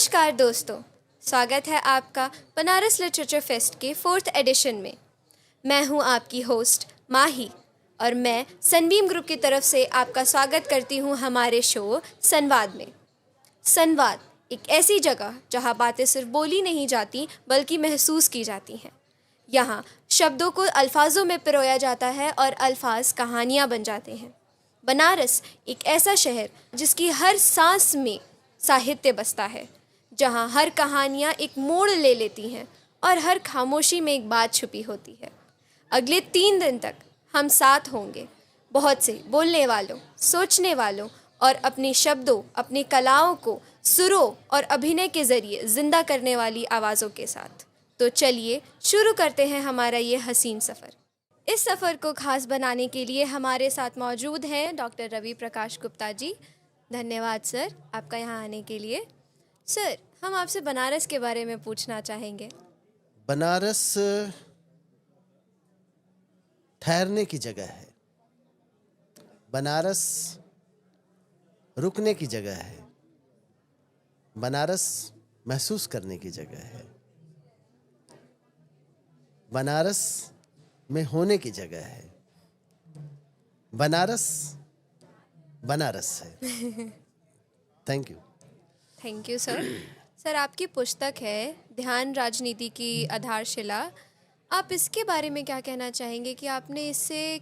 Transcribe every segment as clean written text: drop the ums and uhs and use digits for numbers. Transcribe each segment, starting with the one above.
नमस्कार दोस्तों, स्वागत है आपका बनारस लिटरेचर फेस्ट के 4th एडिशन में। मैं हूं आपकी होस्ट माही और मैं सनबीम ग्रुप की तरफ से आपका स्वागत करती हूं हमारे शो संवाद में। संवाद एक ऐसी जगह जहां बातें सिर्फ बोली नहीं जाती बल्कि महसूस की जाती हैं। यहाँ शब्दों को अल्फाजों में पिरोया जाता है और अल्फाज कहानियाँ बन जाते हैं। बनारस एक ऐसा शहर जिसकी हर सांस में साहित्य बसता है, जहाँ हर कहानियाँ एक मोड़ ले लेती हैं और हर खामोशी में एक बात छुपी होती है। अगले 3 दिन तक हम साथ होंगे बहुत से बोलने वालों, सोचने वालों और अपने शब्दों, अपनी कलाओं को सुरों और अभिनय के जरिए जिंदा करने वाली आवाज़ों के साथ। तो चलिए शुरू करते हैं हमारा ये हसीन सफ़र। इस सफ़र को खास बनाने के लिए हमारे साथ मौजूद हैं डॉक्टर रवि प्रकाश गुप्ता जी। धन्यवाद सर आपका यहाँ आने के लिए। सर, हम आपसे बनारस के बारे में पूछना चाहेंगे। बनारस ठहरने की जगह है, बनारस रुकने की जगह है, बनारस महसूस करने की जगह है, बनारस में होने की जगह है। बनारस बनारस है। Thank you. Thank you sir. Sir, आपकी पुस्तक है ध्यान राजनीति की आधारशिला। आप इसके बारे में क्या कहना चाहेंगे कि आपने इससे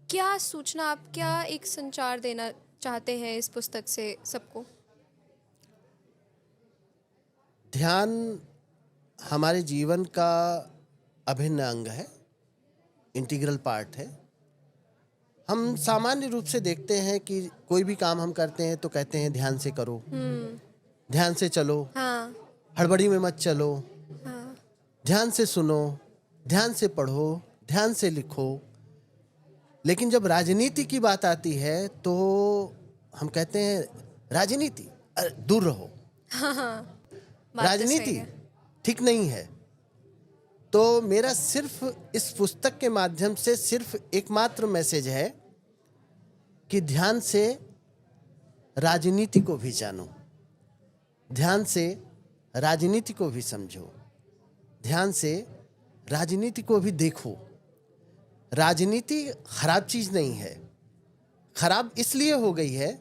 क्या सूचना, आप क्या एक संचार देना चाहते हैं इस पुस्तक से सबको? ध्यान हमारे जीवन का अभिन्न अंग है, इंटीग्रल पार्ट है। हम सामान्य रूप से देखते हैं कि कोई भी काम हम करते हैं तो कहते हैं ध्यान से करो, ध्यान से चलो, हाँ, हड़बड़ी में मत चलो, हाँ, ध्यान से सुनो, ध्यान से पढ़ो, ध्यान से लिखो। लेकिन जब राजनीति की बात आती है तो हम कहते हैं राजनीति, अरे दूर रहो, हाँ, हाँ, बात तो सही राजनीति है। ठीक नहीं है। तो मेरा सिर्फ इस पुस्तक के माध्यम से सिर्फ एकमात्र मैसेज है कि ध्यान से राजनीति को भी जानो, ध्यान से राजनीति को भी समझो, ध्यान से राजनीति को भी देखो। राजनीति खराब चीज नहीं है, खराब इसलिए हो गई है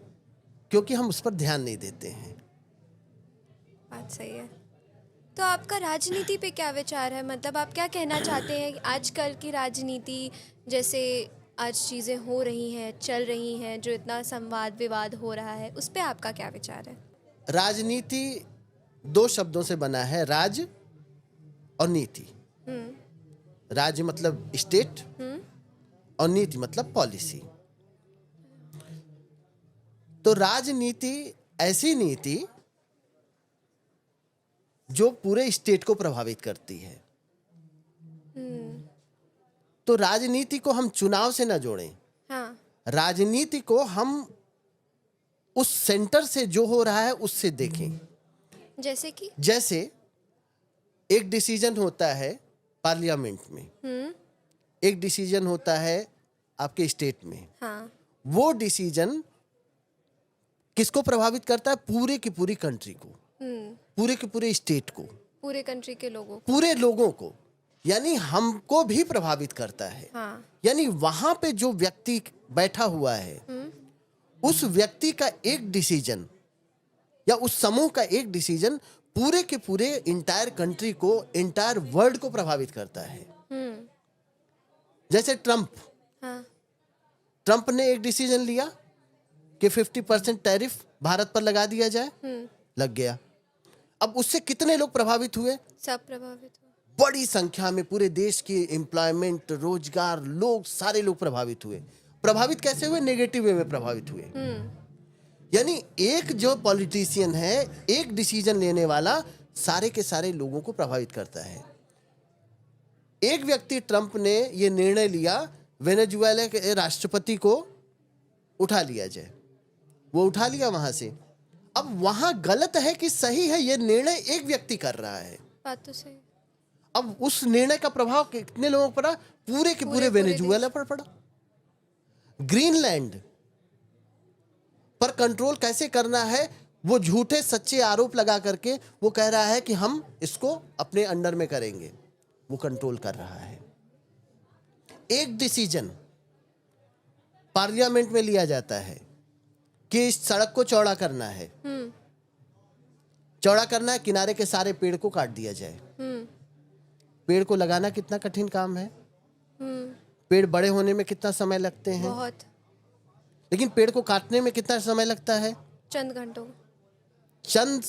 क्योंकि हम उस पर ध्यान नहीं देते हैं। बात सही है। तो आपका राजनीति पे क्या विचार है? मतलब आप क्या कहना चाहते हैं आजकल की राजनीति, जैसे आज चीज़ें हो रही हैं, चल रही हैं, जो इतना संवाद विवाद हो रहा है, उस पे आपका क्या विचार है? राजनीति 2 शब्दों से बना है, राज और नीति। राज मतलब स्टेट और नीति मतलब पॉलिसी। तो राजनीति ऐसी नीति जो पूरे स्टेट को प्रभावित करती है। तो राजनीति को हम चुनाव से न जोड़ें, हाँ, राजनीति को हम उस सेंटर से जो हो रहा है उससे देखें। जैसे एक डिसीजन होता है पार्लियामेंट में, एक डिसीजन होता है आपके स्टेट में। हाँ, वो डिसीजन किसको प्रभावित करता है? पूरे की पूरी कंट्री को, पूरे के पूरे स्टेट को, पूरे कंट्री के लोगों को, पूरे लोगों को, यानी हमको भी प्रभावित करता है। हाँ, यानी वहां पे जो व्यक्ति बैठा हुआ है, उस व्यक्ति का एक डिसीजन या उस समूह का एक डिसीजन पूरे के पूरे इंटायर कंट्री को, इंटायर वर्ल्ड को प्रभावित करता है। जैसे हाँ, ट्रंप ने एक डिसीजन लिया कि 50% टैरिफ भारत पर लगा दिया जाए, लग गया। अब उससे कितने लोग प्रभावित हुए? सब प्रभावित हुए। बड़ी संख्या में पूरे देश की एम्प्लॉयमेंट, रोजगार, लोग, सारे लोग प्रभावित हुए। प्रभावित कैसे हुए? नेगेटिव वे में प्रभावित हुए। यानी एक जो पॉलिटिशियन है, एक डिसीजन लेने वाला सारे के सारे लोगों को प्रभावित करता है। एक व्यक्ति ट्रंप ने यह निर्णय लिया वेनेजुएला के राष्ट्रपति को उठा लिया जाए, वो उठा लिया वहां से। अब वहां गलत है कि सही है, यह निर्णय एक व्यक्ति कर रहा है। बात तो सही। अब उस निर्णय का प्रभाव कितने लोगों पर पड़ा? पूरे के पूरे वेनेजुएला पर पड़ा। ग्रीनलैंड पर कंट्रोल कैसे करना है, वो झूठे सच्चे आरोप लगा करके वो कह रहा है कि हम इसको अपने अंडर में करेंगे। वो कंट्रोल कर रहा है। एक डिसीजन पार्लियामेंट में लिया जाता है कि इस सड़क को चौड़ा करना है, चौड़ा करना है, किनारे के सारे पेड़ को काट दिया जाए। पेड़ को लगाना कितना कठिन काम है, पेड़ बड़े होने में कितना समय लगते हैं, बहुत। लेकिन पेड़ को काटने में कितना समय लगता है? चंद घंटों, चंद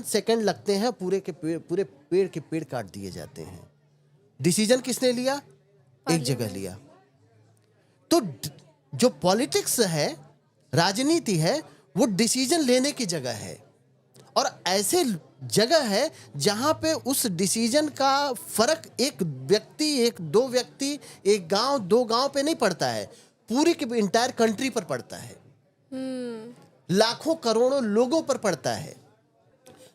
सेकंड लगते हैं, पूरे पेड़ के पेड़ काट दिए जाते हैं। डिसीजन किसने लिया? एक जगह लिया। तो जो पॉलिटिक्स है, राजनीति है, वो डिसीजन लेने की जगह है, और ऐसे जगह है जहां पे उस डिसीजन का फर्क एक व्यक्ति, एक दो व्यक्ति, एक गांव, दो गांव पे नहीं पड़ता है, पूरी की इंटायर कंट्री पर पड़ता है, लाखों करोड़ों लोगों पर पड़ता है।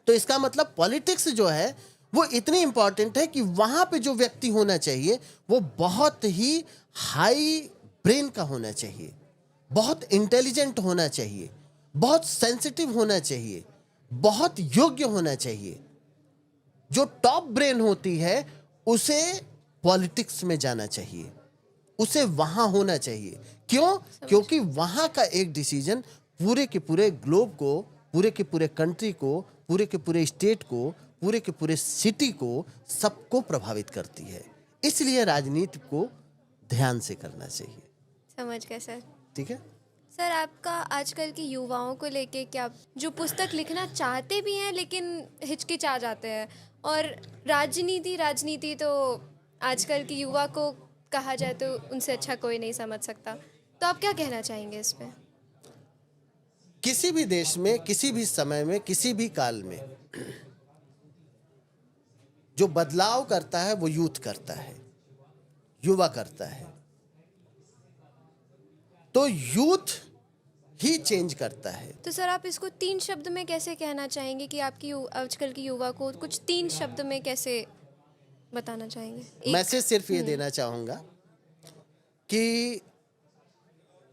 तो इसका मतलब पॉलिटिक्स जो है वो इतनी इंपॉर्टेंट है कि वहां पे जो व्यक्ति होना चाहिए वो बहुत ही हाई ब्रेन का होना चाहिए, बहुत इंटेलिजेंट होना चाहिए, बहुत सेंसिटिव होना चाहिए, बहुत योग्य होना चाहिए। जो टॉप ब्रेन होती है उसे पॉलिटिक्स में जाना चाहिए, उसे वहां होना चाहिए। क्यों? क्योंकि वहां का एक डिसीजन पूरे के पूरे ग्लोब को, पूरे के पूरे कंट्री को, पूरे के पूरे स्टेट को, पूरे के पूरे सिटी को, सबको प्रभावित करती है। इसलिए राजनीति को ध्यान से करना चाहिए। समझ गए सर। ठीक है सर, आपका आजकल के युवाओं को लेके क्या, जो पुस्तक लिखना चाहते भी हैं लेकिन हिचकिचा जाते हैं, और राजनीति तो आजकल के युवा को कहा जाए तो उनसे अच्छा कोई नहीं समझ सकता, तो आप क्या कहना चाहेंगे इस पे? किसी भी देश में, किसी भी समय में, किसी भी काल में जो बदलाव करता है वो यूथ करता है, युवा करता है। तो यूथ ही चेंज करता है। तो सर, आप इसको 3 शब्द में कैसे कहना चाहेंगे कि आपकी आजकल की युवा को कुछ 3 शब्द में कैसे बताना चाहेंगे? मैसेज सिर्फ ये देना चाहूंगा कि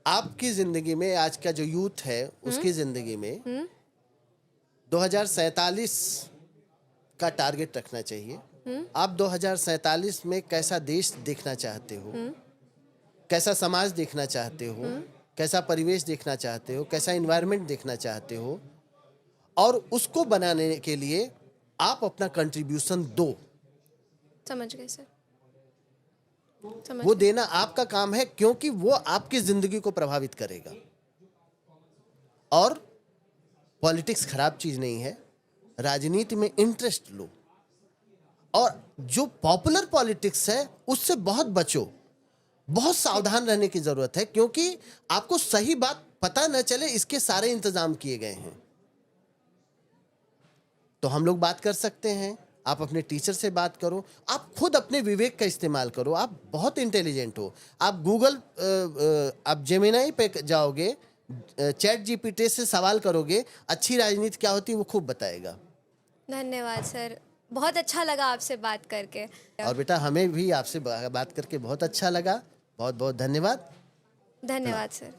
आपकी जिंदगी में, आज का जो यूथ है उसकी जिंदगी में 2047 का टारगेट रखना चाहिए। आप 2047 में कैसा देश देखना चाहते हो, कैसा समाज देखना चाहते हो, कैसा परिवेश देखना चाहते हो, कैसा एनवायरनमेंट देखना चाहते हो, और उसको बनाने के लिए आप अपना कंट्रीब्यूशन दो। समझ गए सर, समझ वो गए। देना आपका काम है, क्योंकि वो आपकी जिंदगी को प्रभावित करेगा। और पॉलिटिक्स खराब चीज नहीं है, राजनीति में इंटरेस्ट लो, और जो पॉपुलर पॉलिटिक्स है उससे बहुत बचो, बहुत सावधान रहने की जरूरत है, क्योंकि आपको सही बात पता न चले, इसके सारे इंतजाम किए गए हैं। तो हम लोग बात कर सकते हैं, आप अपने टीचर से बात करो, आप खुद अपने विवेक का इस्तेमाल करो। आप बहुत इंटेलिजेंट हो, आप गूगल, आप जेमिनाई पे जाओगे, चैट जीपीटी से सवाल करोगे, अच्छी राजनीति क्या होती है वो खूब बताएगा। धन्यवाद सर, बहुत अच्छा लगा आपसे बात करके। और बेटा, हमें भी आपसे बात करके बहुत अच्छा लगा। बहुत बहुत धन्यवाद। धन्यवाद सर।